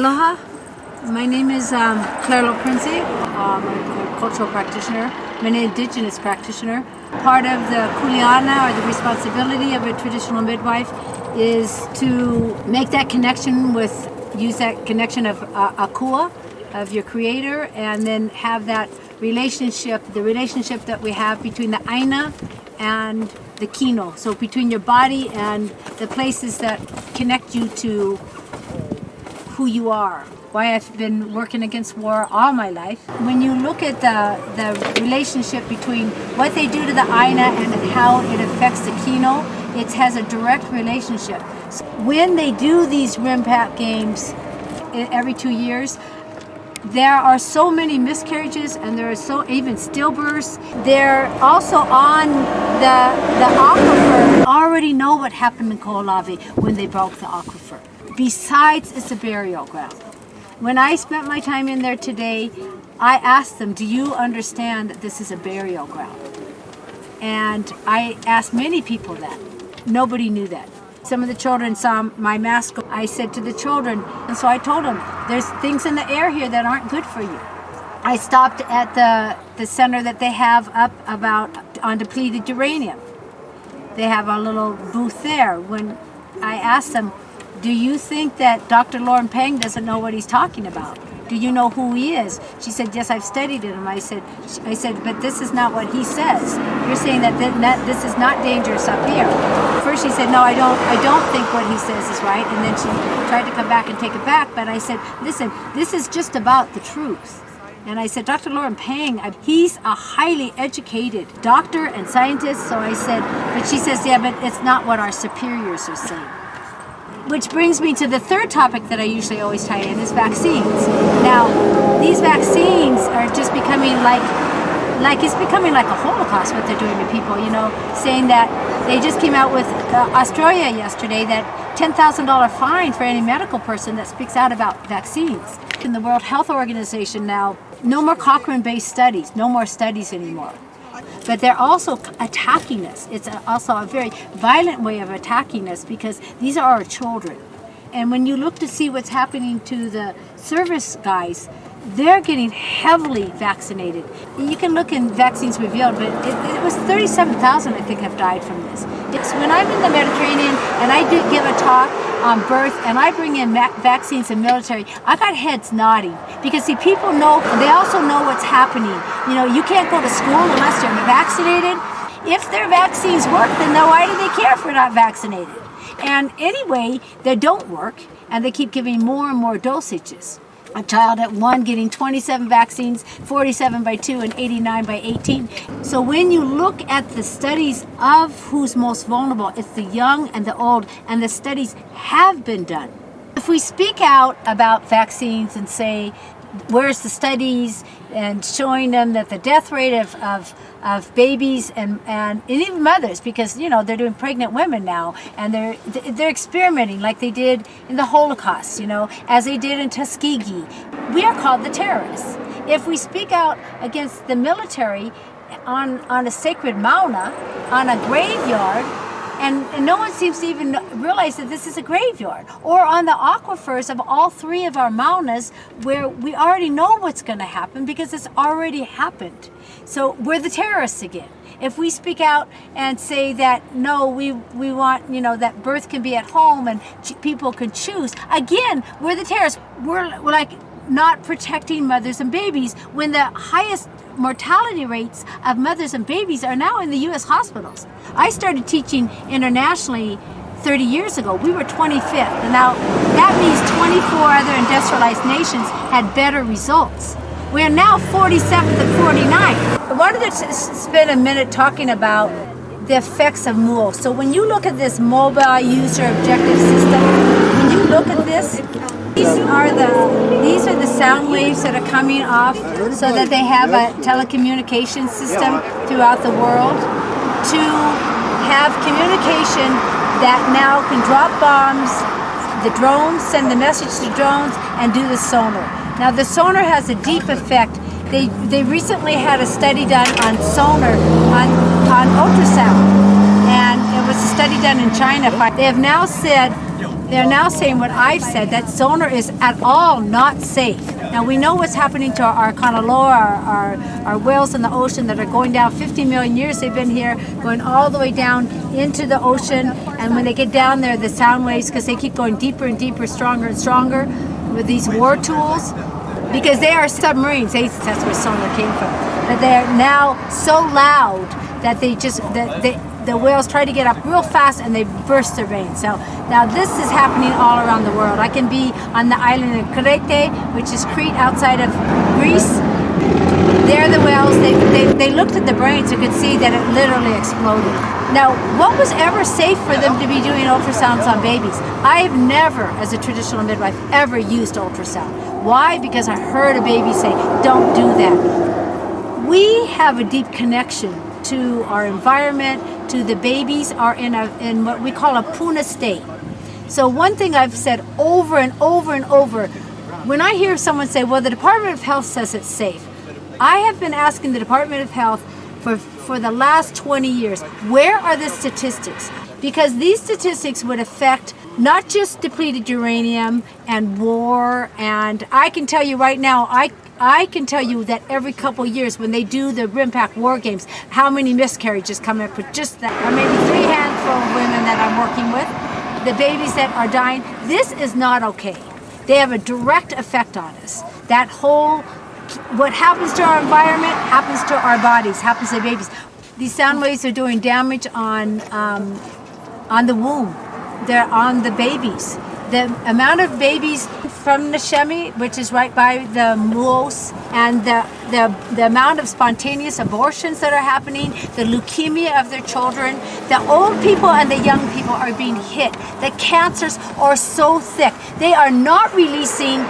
Aloha, my name is Clare Loprinzi. I'm a cultural practitioner. I'm an indigenous practitioner. Part of the kuleana, or the responsibility of a traditional midwife, is to make that connection use that connection of akua, of your creator, and then have that relationship, the relationship that we have between the aina and the kino. So between your body and the places that connect you to who you are. Why I've been working against war all my life. When you look at the relationship between what they do to the aina and how it affects the kino, it has a direct relationship. So when they do these RIMPAC games every 2 years, there are so many miscarriages, and there are so even stillbirths. They're also on the aquifer. Already know what happened in Ko'olawe when they broke the aquifer. Besides, it's a burial ground. When I spent my time in there today, I asked them, do you understand that this is a burial ground? And I asked many people that. Nobody knew that. Some of the children saw my mask. I said to the children, and so I told them, there's things in the air here that aren't good for you. I stopped at the center that they have up on depleted uranium. They have a little booth there. When I asked them, do you think that Dr. Lauren Pang doesn't know what he's talking about? Do you know who he is? She said, yes, I've studied him. I said, but this is not what he says. You're saying that this is not dangerous up here. First she said, no, I don't think what he says is right. And then she tried to come back and take it back. But I said, listen, this is just about the truth. And I said, Dr. Lauren Pang, he's a highly educated doctor and scientist. So I said, but she says, yeah, but it's not what our superiors are saying. Which brings me to the third topic that I usually always tie in, is vaccines. Now, these vaccines are just becoming it's becoming like a Holocaust, what they're doing to people, saying that they just came out with Australia yesterday, that $10,000 fine for any medical person that speaks out about vaccines. In the World Health Organization now, no more Cochrane-based studies, no more studies anymore. But they're also attacking us. It's also a very violent way of attacking us, because these are our children. And when you look to see what's happening to the service guys, they're getting heavily vaccinated. You can look in Vaccines Revealed, but it was 37,000, I think, have died from this. When I'm in the Mediterranean and I do give a talk on birth and I bring in vaccines and military, I got heads nodding, because see, people know, they also know what's happening. You can't go to school unless you're vaccinated. If their vaccines work, then why do they care if we're not vaccinated? And anyway, they don't work, and they keep giving more and more dosages. A child at 1 getting 27 vaccines, 47 by 2 and 89 by 18. So when you look at the studies of who's most vulnerable, it's the young and the old, and the studies have been done. If we speak out about vaccines and say, where's the studies, and showing them that the death rate of babies and even mothers, because they're doing pregnant women now, and they're experimenting like they did in the Holocaust, as they did in Tuskegee. We are called the terrorists. If we speak out against the military on a sacred mauna, on a graveyard, and no one seems to even realize that this is a graveyard, or on the aquifers of all 3 of our maunas, where we already know what's going to happen because it's already happened. So we're the terrorists again. If we speak out and say that, no, we want, that birth can be at home and people can choose, again, we're the terrorists. We're like not protecting mothers and babies, when the highest mortality rates of mothers and babies are now in the U.S. hospitals. I started teaching internationally 30 years ago. We were 25th, and now that means 24 other industrialized nations had better results. We are now 47th and 49th. I wanted to spend a minute talking about the effects of MUO. So when you look at this mobile user objective system, when you look at this, these are the sound waves that are coming off, so that they have a telecommunication system throughout the world to have communication that now can drop bombs, the drones, send the message to drones, and do the sonar. Now the sonar has a deep effect. They recently had a study done on sonar, on ultrasound, and it was a study done in China. They have now said They're now saying what I've said, that sonar is at all not safe. Now we know what's happening to our Pohakuloa, our whales in the ocean that are going down. 50 million years they've been here, going all the way down into the ocean. And when they get down there, the sound waves, because they keep going deeper and deeper, stronger and stronger with these war tools, because they are submarines. That's where sonar came from. But they're now so loud that the whales try to get up real fast and they burst their veins. So now this is happening all around the world. I can be on the island of Crete, which is Crete outside of Greece. There the whales, they looked at the brains and could see that it literally exploded. Now, what was ever safe for them to be doing ultrasounds on babies? I've never, as a traditional midwife, ever used ultrasound. Why? Because I heard a baby say, don't do that. We have a deep connection to our environment, to the babies are in what we call a puna state. So one thing I've said over and over and over, when I hear someone say, well, the Department of Health says it's safe, I have been asking the Department of Health for the last 20 years, where are the statistics? Because these statistics would affect not just depleted uranium and war, and I can tell you right now, I can tell you that every couple of years when they do the RIMPAC war games, how many miscarriages come up with just that, or maybe 3 handful of women that I'm working with, the babies that are dying. This is not okay. They have a direct effect on us. That whole, what happens to our environment happens to our bodies, happens to babies. These sound waves are doing damage on the womb. They're on the babies. The amount of babies from Nashemi, which is right by the Muos, and the amount of spontaneous abortions that are happening, the leukemia of their children, the old people and the young people are being hit. The cancers are so thick. They are not releasing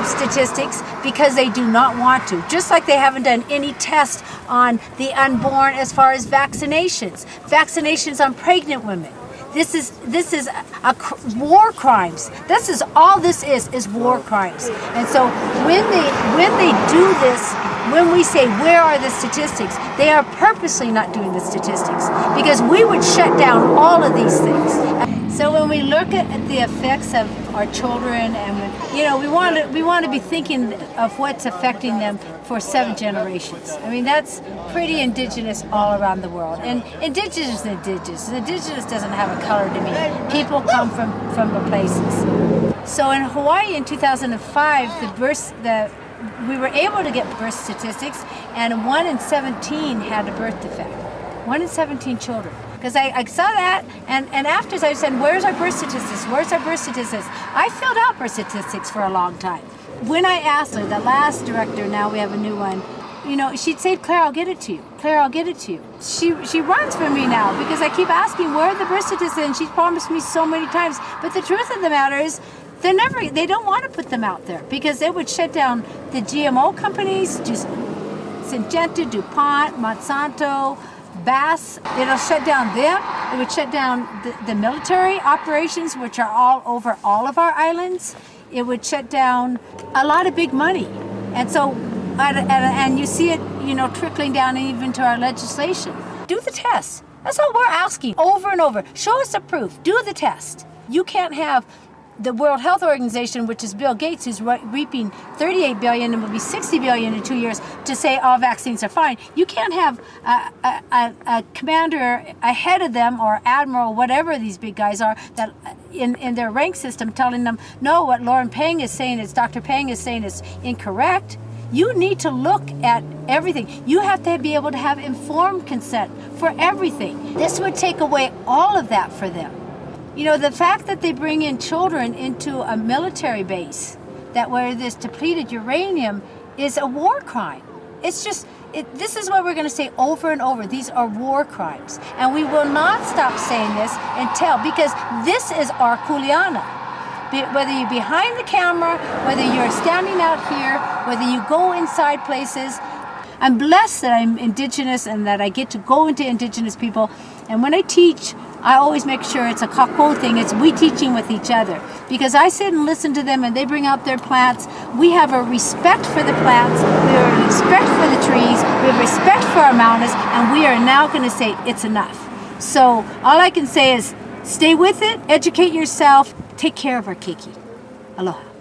statistics because they do not want to. Just like they haven't done any test on the unborn as far as vaccinations. Vaccinations on pregnant women. This is war crimes. This is all this is war crimes. And so when they do this, when we say where are the statistics, they are purposely not doing the statistics because we would shut down all of these things. So when we look at the effects of our children, and we want to be thinking of what's affecting them for 7 generations. I mean, that's pretty indigenous all around the world. And indigenous doesn't have a color to me. People come from the places. So in Hawaii in 2005, we were able to get birth statistics, and 1 in 17 had a birth defect. 1 in 17 children. Because I saw that, and after I said, where's our birth statistics? Where's our birth statistics? I filled out birth statistics for a long time. When I asked her, the last director, now we have a new one, she'd say, Claire, I'll get it to you. Claire, I'll get it to you. She runs for me now because I keep asking, where are the birth statistics? And she's promised me so many times. But the truth of the matter is, they don't want to put them out there because they would shut down the GMO companies, Syngenta, DuPont, Monsanto, Bass. It'll shut down them. It would shut down the military operations, which are all over all of our islands. It would shut down a lot of big money. And so, and you see it, trickling down even to our legislation. Do the test. That's all we're asking over and over. Show us the proof. Do the test. You can't have the World Health Organization, which is Bill Gates, who's reaping $38 billion and will be $60 billion in 2 years, to say all vaccines are fine. You can't have a commander ahead of them, or admiral, whatever these big guys are, that in their rank system telling them, no, what Lauren Pang is saying is, Dr. Pang is saying is incorrect. You need to look at everything. You have to be able to have informed consent for everything. This would take away all of that for them. The fact that they bring in children into a military base where there's depleted uranium is a war crime. It's just, this is what we're going to say over and over. These are war crimes. And we will not stop saying this because this is our Kuleana. Whether you're behind the camera, whether you're standing out here, whether you go inside places. I'm blessed that I'm indigenous and that I get to go into indigenous people. And when I teach, I always make sure it's a kako thing. It's we teaching with each other. Because I sit and listen to them and they bring out their plants. We have a respect for the plants. We have a respect for the trees. We have respect for our mountains. And we are now going to say it's enough. So all I can say is stay with it, educate yourself, take care of our keiki. Aloha.